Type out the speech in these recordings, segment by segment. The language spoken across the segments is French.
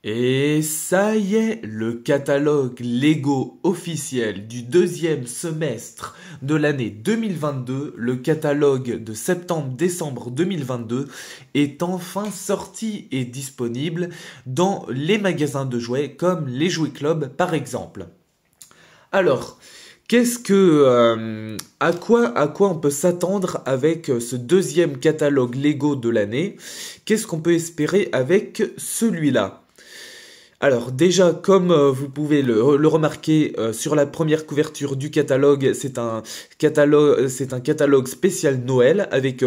Et ça y est, le catalogue Lego officiel du deuxième semestre de l'année 2022, le catalogue de septembre-décembre 2022, est enfin sorti et disponible dans les magasins de jouets comme les Jouets Club par exemple. Alors, à quoi on peut s'attendre avec ce deuxième catalogue Lego de l'année? Qu'est-ce qu'on peut espérer avec celui-là? Alors déjà, comme vous pouvez le remarquer sur la première couverture du catalogue, c'est un catalogue spécial Noël avec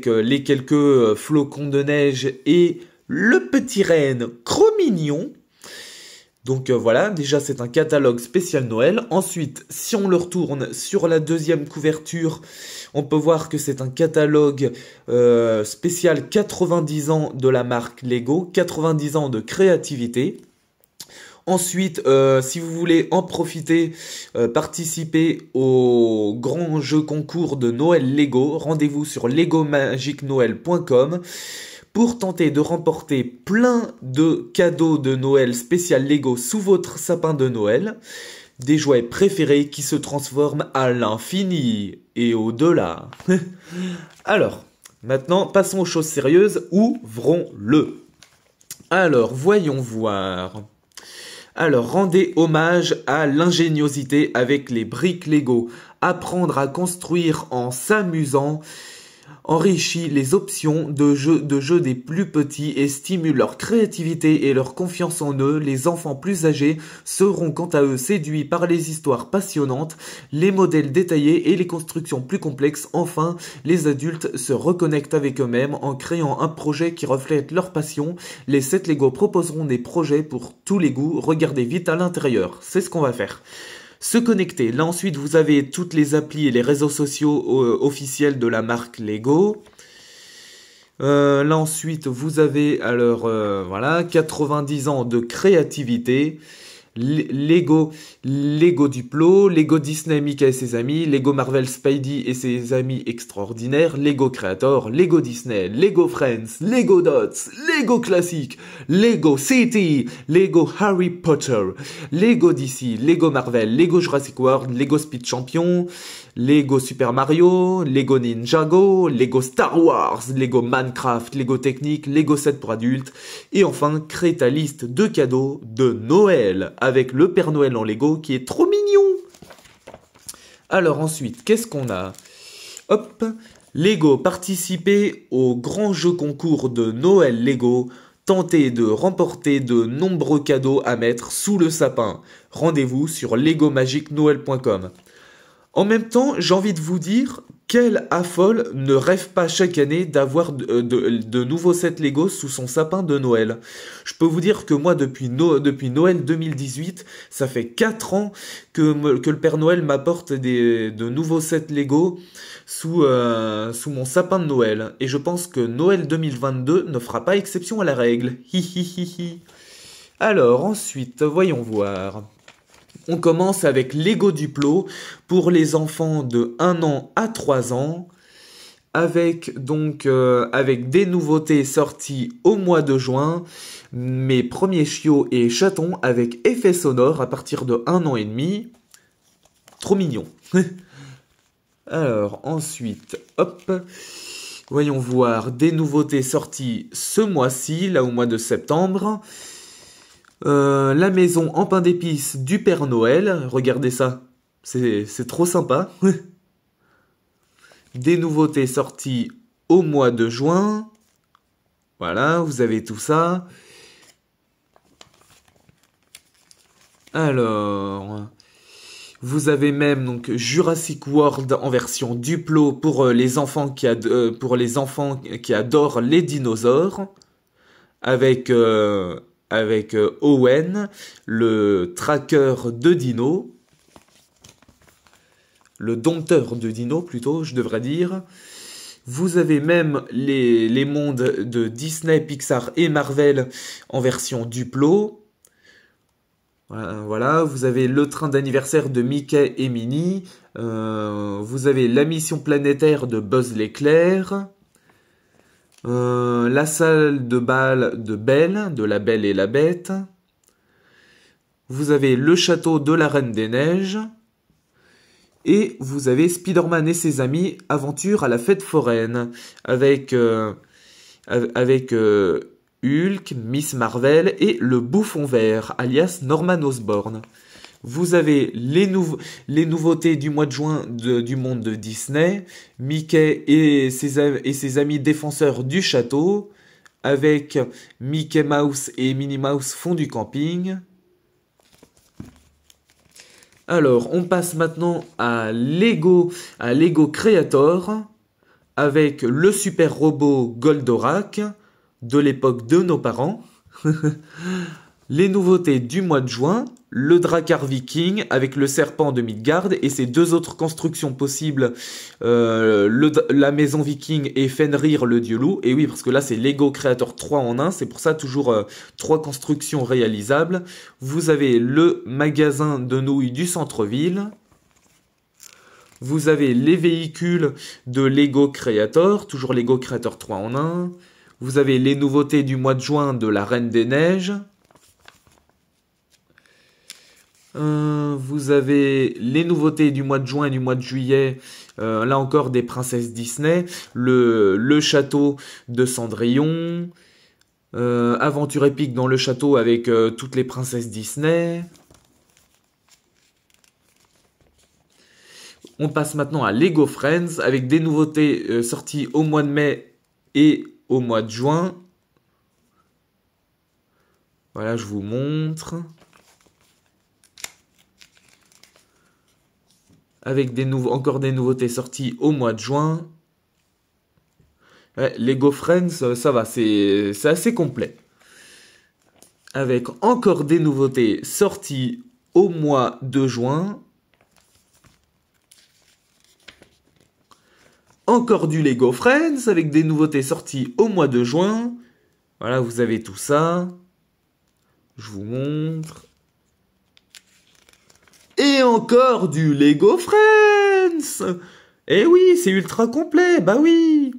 les quelques flocons de neige et le petit renne Cro-Mignon. Donc voilà, déjà c'est un catalogue spécial Noël. Ensuite, si on le retourne sur la deuxième couverture, on peut voir que c'est un catalogue spécial 90 ans de la marque Lego, 90 ans de créativité. Ensuite, si vous voulez en profiter, participer au grand jeu concours de Noël Lego, rendez-vous sur legomagicnoel.com pour tenter de remporter plein de cadeaux de Noël spécial Lego sous votre sapin de Noël, des jouets préférés qui se transforment à l'infini et au-delà. Alors, maintenant, passons aux choses sérieuses, ouvrons-le. Alors, voyons voir. Alors, rendez hommage à l'ingéniosité avec les briques Lego. Apprendre à construire en s'amusant enrichit les options de jeu des plus petits et stimule leur créativité et leur confiance en eux. Les enfants plus âgés seront quant à eux séduits par les histoires passionnantes, les modèles détaillés et les constructions plus complexes. Enfin, les adultes se reconnectent avec eux-mêmes en créant un projet qui reflète leur passion. Les 7 Lego proposeront des projets pour tous les goûts. Regardez vite à l'intérieur, c'est ce qu'on va faire. Se connecter. Là ensuite vous avez toutes les applis et les réseaux sociaux officiels de la marque Lego. Là ensuite vous avez alors voilà 90 ans de créativité. Lego Duplo, Lego Disney Mickey et ses amis, Lego Marvel Spidey et ses amis extraordinaires, Lego Creator, Lego Disney, Lego Friends, Lego Dots, Lego Classic, Lego City, Lego Harry Potter, Lego DC, Lego Marvel, Lego Jurassic World, Lego Speed Champion, Lego Super Mario, Lego Ninjago, Lego Star Wars, Lego Minecraft, Lego Technique, Lego Set pour adultes, et enfin crée ta liste de cadeaux de Noël avec le Père Noël en Lego qui est trop mignon. Alors ensuite, qu'est-ce qu'on a? Hop, Lego, participer au grand jeu concours de Noël Lego, tentez de remporter de nombreux cadeaux à mettre sous le sapin. Rendez-vous sur legomagicnoel.com. En même temps, j'ai envie de vous dire, quel affole ne rêve pas chaque année d'avoir de nouveaux sets Lego sous son sapin de Noël? Je peux vous dire que moi, depuis Noël 2018, ça fait 4 ans que le Père Noël m'apporte de nouveaux sets Lego sous mon sapin de Noël. Et je pense que Noël 2022 ne fera pas exception à la règle. Hi hi hi hi. Alors, ensuite, voyons voir. On commence avec Lego Duplo pour les enfants de 1 an à 3 ans, avec des nouveautés sorties au mois de juin, mes premiers chiots et chatons avec effet sonore à partir de 1 an et demi. Trop mignon. Alors ensuite, hop, voyons voir des nouveautés sorties ce mois-ci, là au mois de septembre. La maison en pain d'épices du Père Noël, regardez ça, c'est trop sympa. Des nouveautés sorties au mois de juin, voilà, vous avez tout ça. Alors, vous avez même donc Jurassic World en version Duplo pour les enfants qui adorent les dinosaures, avec Owen, le tracker de dino, le dompteur de dino plutôt, je devrais dire. Vous avez même les mondes de Disney, Pixar et Marvel en version Duplo. Voilà, vous avez le train d'anniversaire de Mickey et Minnie. Vous avez la mission planétaire de Buzz l'éclair. La salle de bal de Belle, de la Belle et la Bête. Vous avez le château de la Reine des Neiges. Et vous avez Spider-Man et ses amis, aventure à la fête foraine, avec Hulk, Miss Marvel et le Bouffon Vert, alias Norman Osborn. Vous avez les nouveautés du mois de juin du monde de Disney, Mickey et ses amis défenseurs du château, avec Mickey Mouse et Minnie Mouse font du camping. Alors, on passe maintenant à Lego Creator, avec le super robot Goldorak, de l'époque de nos parents. Les nouveautés du mois de juin, le Drakkar Viking avec le serpent de Midgard et ses deux autres constructions possibles, la maison Viking et Fenrir le dieu loup. Et oui, parce que là c'est Lego Creator 3 en 1, c'est pour ça toujours 3 constructions réalisables. Vous avez le magasin de nouilles du centre-ville. Vous avez les véhicules de Lego Creator, toujours Lego Creator 3 en 1. Vous avez les nouveautés du mois de juin de la Reine des Neiges. Vous avez les nouveautés du mois de juin et du mois de juillet, là encore des princesses Disney, le château de Cendrillon, aventure épique dans le château avec toutes les princesses Disney. On passe maintenant à Lego Friends avec des nouveautés sorties au mois de mai et au mois de juin. Voilà, je vous montre. Avec encore des nouveautés sorties au mois de juin. Ouais, Lego Friends, ça va, c'est assez complet. Avec encore des nouveautés sorties au mois de juin. Encore du Lego Friends avec des nouveautés sorties au mois de juin. Voilà, vous avez tout ça. Je vous montre. Et encore du Lego Friends. Eh oui, c'est ultra complet, bah oui.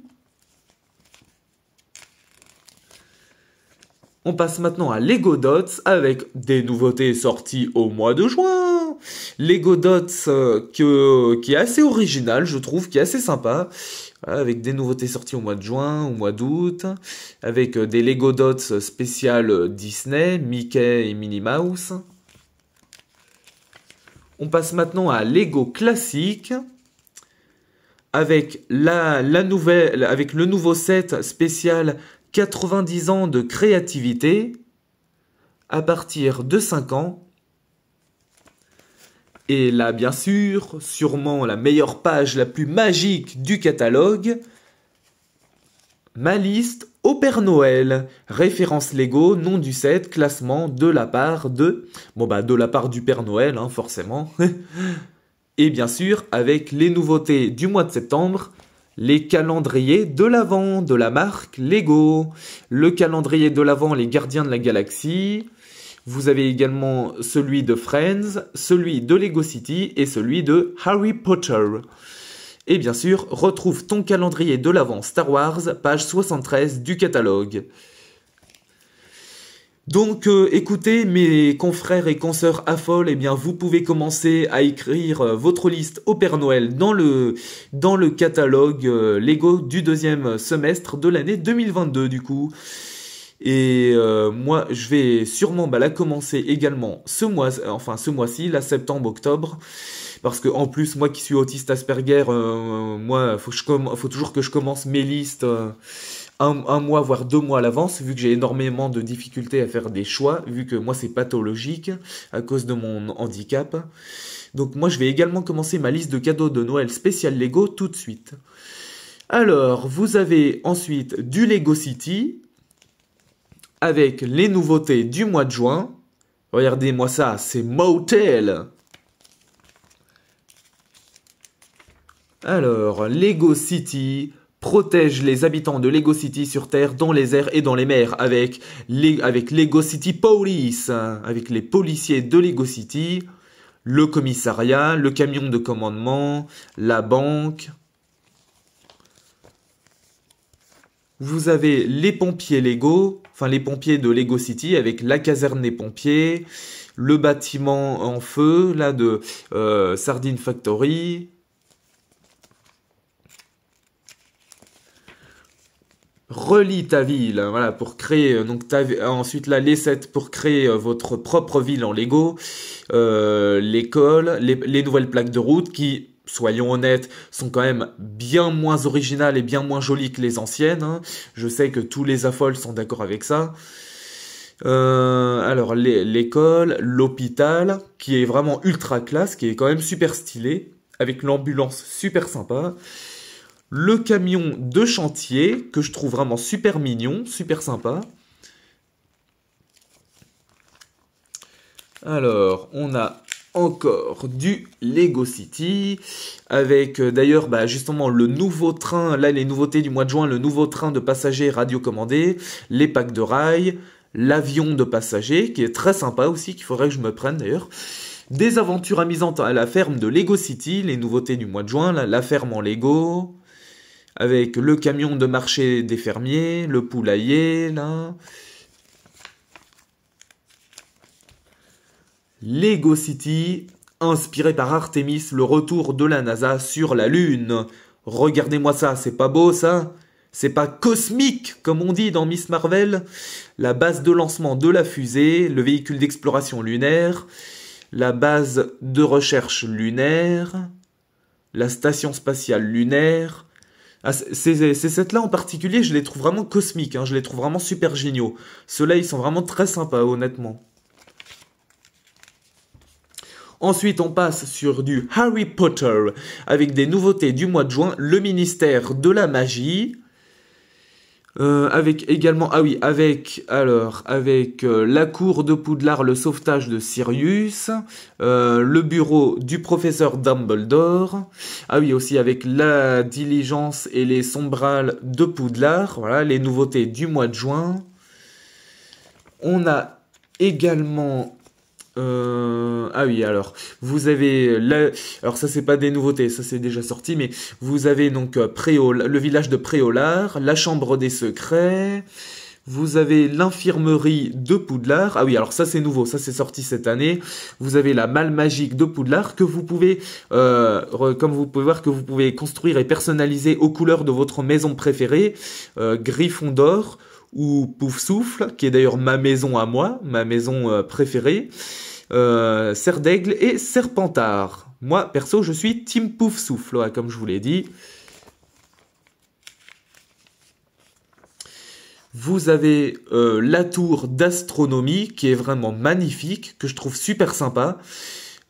On passe maintenant à Lego Dots avec des nouveautés sorties au mois de juin. Lego Dots qui est assez original, je trouve, qui est assez sympa. Voilà, avec des nouveautés sorties au mois de juin, au mois d'août. Avec des Lego Dots spéciales Disney, Mickey et Minnie Mouse. On passe maintenant à Lego classique avec avec le nouveau set spécial 90 ans de créativité à partir de 5 ans. Et là, bien sûr, sûrement la meilleure page, la plus magique du catalogue, ma liste au Père Noël, référence Lego, nom du set, classement de la part de... Bon bah de la part du Père Noël, hein, forcément. Et bien sûr, avec les nouveautés du mois de septembre, les calendriers de l'Avent de la marque Lego. Le calendrier de l'Avent, les Gardiens de la Galaxie. Vous avez également celui de Friends, celui de Lego City et celui de Harry Potter. Et bien sûr, retrouve ton calendrier de l'Avent Star Wars, page 73 du catalogue. Donc écoutez, mes confrères et consoeurs AFOL, eh bien vous pouvez commencer à écrire votre liste au Père Noël dans le catalogue Lego du deuxième semestre de l'année 2022 du coup. Et moi je vais sûrement la commencer également ce mois-ci, là septembre-octobre. Parce que en plus, moi qui suis autiste Asperger, moi, faut toujours que je commence mes listes un mois, voire 2 mois à l'avance, vu que j'ai énormément de difficultés à faire des choix, vu que moi c'est pathologique à cause de mon handicap. Donc moi je vais également commencer ma liste de cadeaux de Noël spécial Lego tout de suite. Alors, vous avez ensuite du Lego City, avec les nouveautés du mois de juin. Regardez-moi ça, c'est Motel. Alors, Lego City protège les habitants de Lego City sur Terre, dans les airs et dans les mers avec Lego City Police, avec les policiers de Lego City, le commissariat, le camion de commandement, la banque. Vous avez les pompiers Lego, enfin les pompiers de Lego City avec la caserne des pompiers, le bâtiment en feu, là de Sardine Factory. Relie ta ville, hein, voilà, pour créer, donc ensuite là, les sets pour créer votre propre ville en Lego, l'école, les nouvelles plaques de route qui, soyons honnêtes, sont quand même bien moins originales et bien moins jolies que les anciennes, hein. Je sais que tous les affoles sont d'accord avec ça. Alors, l'école, l'hôpital, qui est vraiment ultra classe, qui est quand même super stylé, avec l'ambulance super sympa. Le camion de chantier, que je trouve vraiment super mignon, super sympa. Alors, on a encore du Lego City, avec d'ailleurs justement le nouveau train, là les nouveautés du mois de juin, le nouveau train de passagers radiocommandé, les packs de rails, l'avion de passagers, qui est très sympa aussi, qu'il faudrait que je me prenne d'ailleurs. Des aventures amusantes à la ferme de Lego City, les nouveautés du mois de juin, là, la ferme en Lego, avec le camion de marché des fermiers, le poulailler, là. Lego City, inspiré par Artemis, le retour de la NASA sur la Lune. Regardez-moi ça, c'est pas beau ça? C'est pas cosmique, comme on dit dans Miss Marvel? La base de lancement de la fusée, le véhicule d'exploration lunaire, la base de recherche lunaire, la station spatiale lunaire. Ah, ces sets-là en particulier, je les trouve vraiment cosmiques, hein, je les trouve vraiment super géniaux. Ceux-là, ils sont vraiment très sympas, honnêtement. Ensuite, on passe sur du Harry Potter, avec des nouveautés du mois de juin, le ministère de la magie, avec également, avec la cour de Poudlard, le sauvetage de Sirius, le bureau du professeur Dumbledore, ah oui, aussi avec la diligence et les sombrales de Poudlard, voilà, les nouveautés du mois de juin. On a également... ah oui, alors, vous avez... alors ça, c'est pas des nouveautés, ça c'est déjà sorti, mais vous avez donc le village de Préolard, la chambre des secrets, vous avez l'infirmerie de Poudlard. Ah oui, alors ça c'est nouveau, ça c'est sorti cette année. Vous avez la malle magique de Poudlard que vous pouvez, comme vous pouvez voir, que vous pouvez construire et personnaliser aux couleurs de votre maison préférée, Gryffondor ou Poufsouffle, qui est d'ailleurs ma maison à moi, ma maison préférée, Serre d'Aigle et Serpentard. Moi, perso, je suis Team Poufsouffle, ouais, comme je vous l'ai dit. Vous avez la tour d'astronomie, qui est vraiment magnifique, que je trouve super sympa.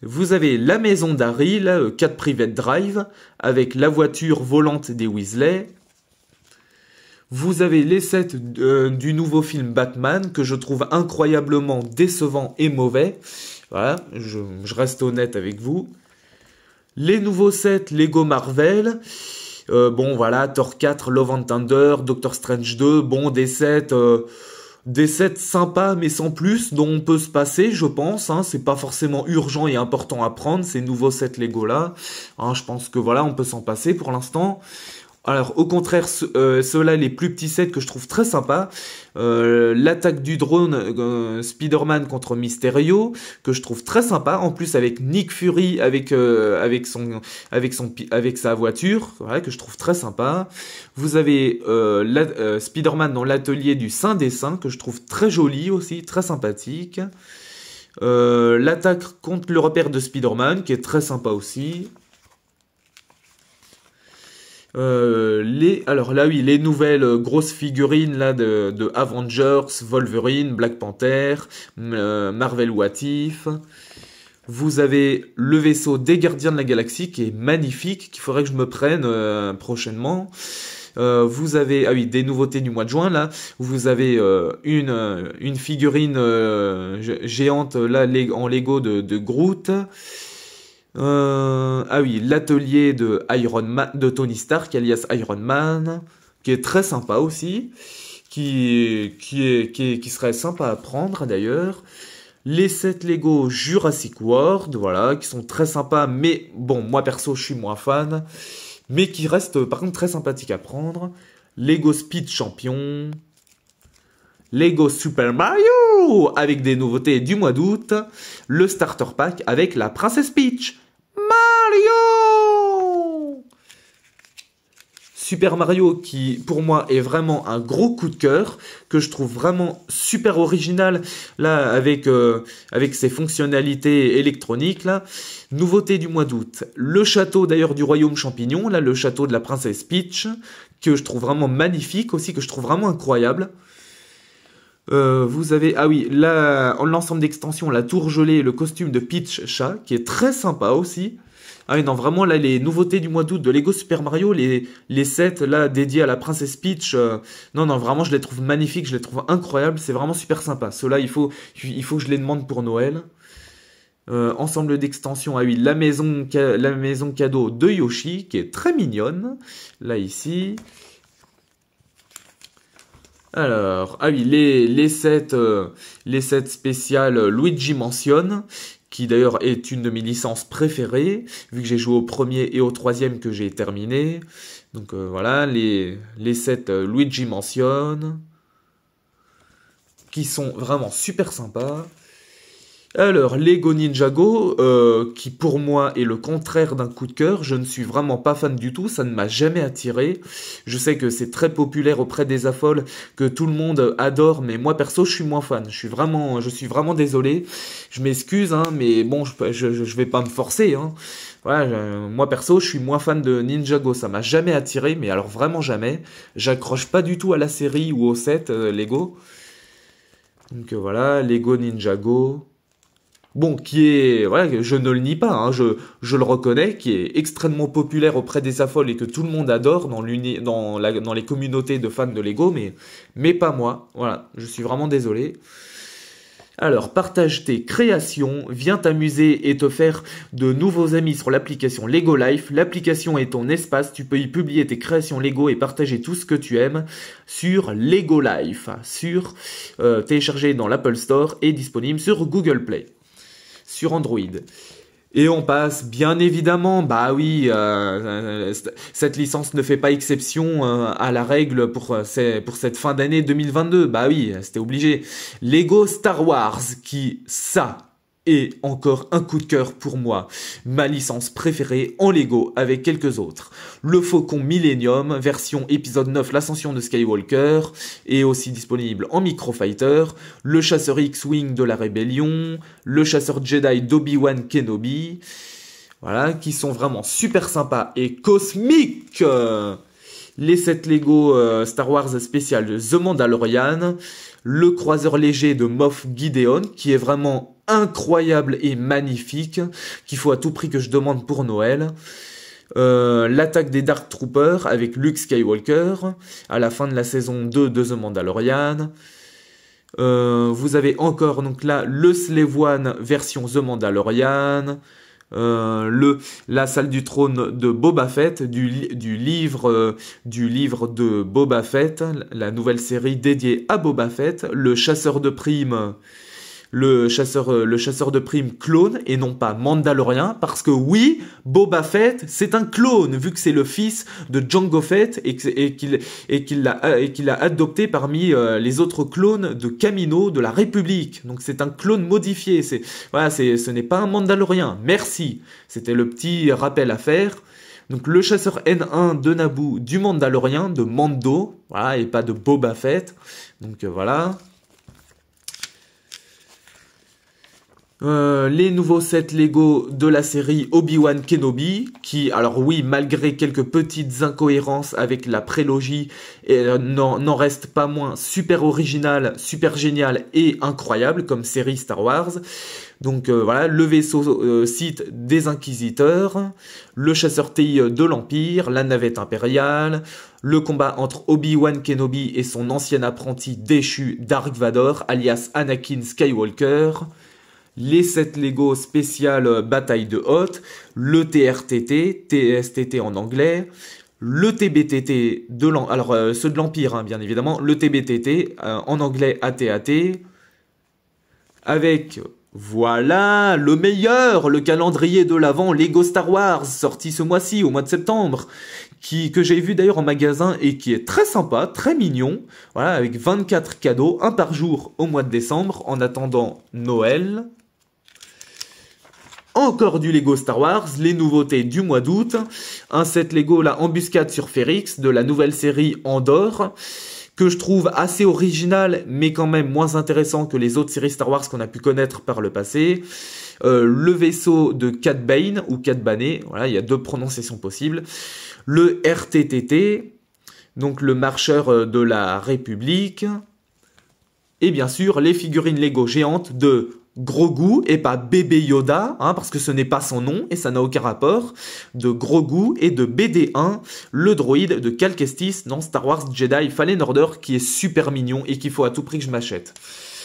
Vous avez la maison d'Harry, là, 4 Private Drive, avec la voiture volante des Weasley. Vous avez les sets du nouveau film Batman, que je trouve incroyablement décevant et mauvais. Voilà, je reste honnête avec vous. Les nouveaux sets Lego Marvel. Bon, voilà, Thor 4, Love and Thunder, Doctor Strange 2. Bon, des sets sympas, mais sans plus, dont on peut se passer, je pense. Hein, c'est pas forcément urgent et important à prendre, ces nouveaux sets Lego-là. Hein, je pense que voilà, on peut s'en passer pour l'instant. Alors, au contraire, ceux-là, les plus petits sets que je trouve très sympas, l'attaque du drone Spider-Man contre Mysterio, que je trouve très sympa, en plus avec Nick Fury, avec sa voiture, voilà, que je trouve très sympa. Vous avez Spider-Man dans l'atelier du Saint Dessin, que je trouve très joli aussi, très sympathique. L'attaque contre le repère de Spider-Man, qui est très sympa aussi. Alors là oui, les nouvelles grosses figurines là de Avengers, Wolverine, Black Panther, Marvel What If. Vous avez le vaisseau des Gardiens de la Galaxie qui est magnifique, qu'il faudrait que je me prenne prochainement. Vous avez, ah oui, des nouveautés du mois de juin là. Vous avez une figurine géante là en Lego de Groot. Ah oui, l'atelier de Tony Stark, alias Iron Man, qui est très sympa aussi, qui serait sympa à prendre d'ailleurs. Les sets Lego Jurassic World, voilà, qui sont très sympas, mais bon, moi perso, je suis moins fan, mais qui restent par contre très sympathiques à prendre. Lego Speed Champion, Lego Super Mario avec des nouveautés du mois d'août, le Starter Pack avec la Princesse Peach. Mario! Super Mario qui, pour moi, est vraiment un gros coup de cœur, que je trouve vraiment super original, là, avec ses fonctionnalités électroniques, là. Nouveauté du mois d'août, le château, d'ailleurs, du Royaume Champignon, là, le château de la Princesse Peach, que je trouve vraiment magnifique aussi, que je trouve vraiment incroyable. Vous avez, ah oui, là, l'ensemble d'extensions, la tour gelée, le costume de Peach Chat, qui est très sympa aussi. Ah oui, non, vraiment, là, les nouveautés du mois d'août de Lego Super Mario, les sets, là, dédiés à la Princesse Peach, non, non, vraiment, je les trouve magnifiques, je les trouve incroyables, c'est vraiment super sympa. Ceux-là, il faut que je les demande pour Noël. Ensemble d'extensions, ah oui, la maison cadeau de Yoshi, qui est très mignonne, là, ici. Alors, ah oui, les sets spéciales Luigi Mansion, qui d'ailleurs est une de mes licences préférées, vu que j'ai joué au premier et au troisième que j'ai terminé. Donc voilà, les sets Luigi Mansion, qui sont vraiment super sympas. Alors, Lego Ninjago, qui pour moi est le contraire d'un coup de cœur, je ne suis vraiment pas fan du tout, ça ne m'a jamais attiré. Je sais que c'est très populaire auprès des affoles, que tout le monde adore, mais moi perso, je suis moins fan. Je suis vraiment désolé. Je m'excuse, hein, mais bon, je vais pas me forcer, hein. Voilà, moi perso, je suis moins fan de Ninjago, ça m'a jamais attiré, mais alors vraiment jamais. J'accroche pas du tout à la série ou au set Lego. Donc voilà, Lego Ninjago. Bon, qui est, voilà, je ne le nie pas, hein, je le reconnais, qui est extrêmement populaire auprès des affoles et que tout le monde adore dans les communautés de fans de Lego, mais pas moi. Voilà, je suis vraiment désolé. Alors, partage tes créations, viens t'amuser et te faire de nouveaux amis sur l'application Lego Life. L'application est ton espace, tu peux y publier tes créations Lego et partager tout ce que tu aimes sur Lego Life, téléchargé dans l'Apple Store et disponible sur Google Play. Sur Android. Et on passe, bien évidemment, bah oui, cette licence ne fait pas exception à la règle pour cette fin d'année 2022. Bah oui, c'était obligé. Lego Star Wars, qui, ça, est encore un coup de cœur pour moi. Ma licence préférée en Lego avec quelques autres. Le Faucon Millennium, version épisode 9, l'ascension de Skywalker, est aussi disponible en Microfighter. Le chasseur X-Wing de la Rébellion, le chasseur Jedi d'Obi-Wan Kenobi. Voilà, qui sont vraiment super sympas et cosmiques. Les 7 Lego Star Wars spécial de The Mandalorian. Le croiseur léger de Moff Gideon, qui est vraiment incroyable et magnifique, qu'il faut à tout prix que je demande pour Noël. L'attaque des Dark Troopers avec Luke Skywalker, à la fin de la saison 2 de The Mandalorian. Vous avez encore donc là le Slave One version The Mandalorian. La salle du trône de Boba Fett, du livre de Boba Fett, la nouvelle série dédiée à Boba Fett, le chasseur de primes clone et non pas Mandalorien, parce que oui, Boba Fett c'est un clone vu que c'est le fils de Jango Fett et qu'il l'a adopté parmi les autres clones de Kamino de la République. Donc c'est un clone modifié. Ce n'est pas un Mandalorien. Merci. C'était le petit rappel à faire. Donc le chasseur N1 de Naboo du Mandalorien, de Mando, voilà, et pas de Boba Fett. Donc voilà. Les nouveaux sets Lego de la série Obi-Wan Kenobi, qui, alors oui, malgré quelques petites incohérences avec la prélogie, n'en reste pas moins super original, super génial et incroyable comme série Star Wars. Donc voilà, le vaisseau Sith des Inquisiteurs, le chasseur TI de l'Empire, la navette impériale, le combat entre Obi-Wan Kenobi et son ancien apprenti déchu Dark Vador, alias Anakin Skywalker, les 7 Lego spécial bataille de Hoth, le TRTT, TSTT en anglais, le TBTT ceux de l'Empire, hein, bien évidemment, le TBTT en anglais ATAT, avec Voilà, le meilleur, le calendrier de l'Avent Lego Star Wars, sorti ce mois-ci, au mois de septembre, que j'ai vu d'ailleurs en magasin et qui est très sympa, très mignon. Voilà, avec 24 cadeaux, un par jour au mois de décembre, en attendant Noël. Encore du Lego Star Wars, les nouveautés du mois d'août. Un set Lego, la Embuscade sur Ferrix, de la nouvelle série Andorre, que je trouve assez original, mais quand même moins intéressant que les autres séries Star Wars qu'on a pu connaître par le passé. Le vaisseau de Cad Bane, ou Cad Bane, voilà, il y a deux prononciations possibles. Le RTTT, donc le marcheur de la République. Et bien sûr, les figurines Lego géantes de Grogu, et pas bébé Yoda, hein, parce que ce n'est pas son nom, et ça n'a aucun rapport, de Grogu et de BD1, le droïde de Cal Kestis dans Star Wars Jedi Fallen Order, qui est super mignon et qu'il faut à tout prix que je m'achète.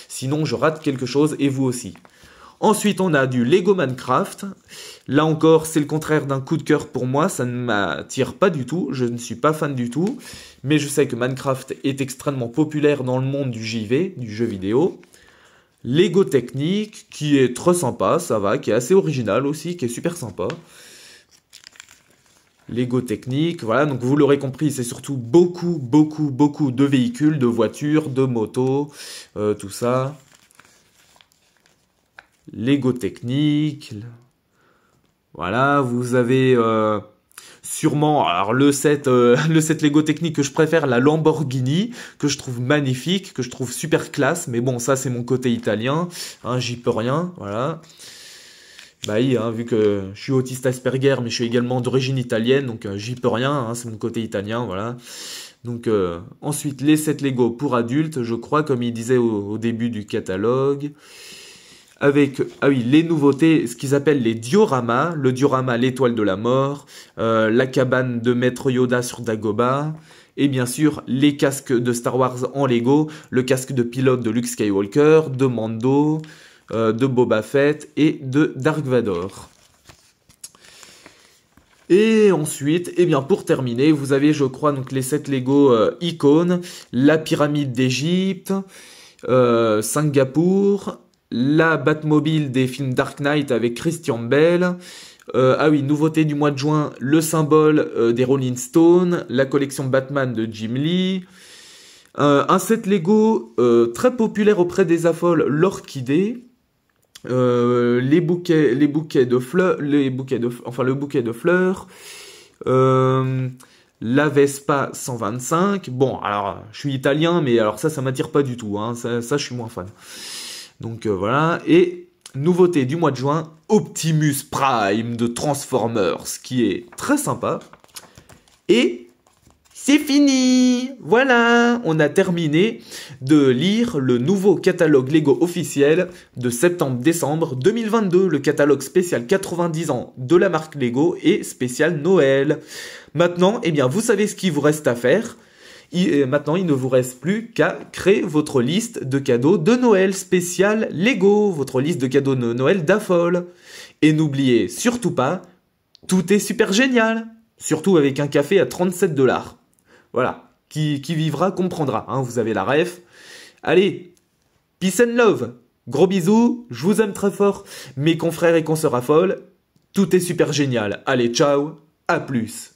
Sinon, je rate quelque chose, et vous aussi. Ensuite, on a du Lego Minecraft. Là encore, c'est le contraire d'un coup de cœur pour moi, ça ne m'attire pas du tout, je ne suis pas fan du tout, mais je sais que Minecraft est extrêmement populaire dans le monde du JV, du jeu vidéo. Lego Technique, qui est trop sympa, ça va, qui est assez original aussi, qui est super sympa. Lego Technique, voilà, donc vous l'aurez compris, c'est surtout beaucoup de véhicules, de voitures, de motos, tout ça. Lego Technique, voilà, vous avez sûrement, alors le set Lego Technique que je préfère, la Lamborghini, que je trouve magnifique, que je trouve super classe, mais bon, ça c'est mon côté italien, hein, j'y peux rien, voilà. Bah oui, hein, vu que je suis autiste Asperger, mais je suis également d'origine italienne, donc j'y peux rien, hein, c'est mon côté italien, voilà. Donc ensuite, les sets Lego pour adultes, je crois, comme il disait au début du catalogue. Avec, ah oui, les nouveautés, ce qu'ils appellent les dioramas, le diorama l'étoile de la mort, la cabane de Maître Yoda sur Dagobah, et bien sûr les casques de Star Wars en Lego, le casque de pilote de Luke Skywalker, de Mando, de Boba Fett et de Dark Vador. Et ensuite, eh bien pour terminer, vous avez, je crois, donc les 7 Lego icônes, la pyramide d'Égypte, Singapour, la Batmobile des films Dark Knight avec Christian Bale. Ah oui, nouveauté du mois de juin, le symbole des Rolling Stones, la collection Batman de Jim Lee. Un set Lego très populaire auprès des affoles, l'orchidée. Le bouquet de fleurs. La Vespa 125. Bon, alors, je suis italien, mais alors ça m'attire pas du tout. Hein, ça, je suis moins fan. Donc voilà, et nouveauté du mois de juin, Optimus Prime de Transformers, qui est très sympa. Et c'est fini! Voilà, on a terminé de lire le nouveau catalogue Lego officiel de septembre-décembre 2022, le catalogue spécial 90 ans de la marque Lego et spécial Noël. Maintenant, eh bien, vous savez ce qu'il vous reste à faire. Maintenant, il ne vous reste plus qu'à créer votre liste de cadeaux de Noël spécial Lego, votre liste de cadeaux de Noël d'Affole. Et n'oubliez surtout pas, tout est super génial, surtout avec un café à 37 $. Voilà, qui vivra comprendra, hein, vous avez la ref. Allez, peace and love, gros bisous, je vous aime très fort, mes confrères et consoeurs Affole, tout est super génial. Allez, ciao, à plus.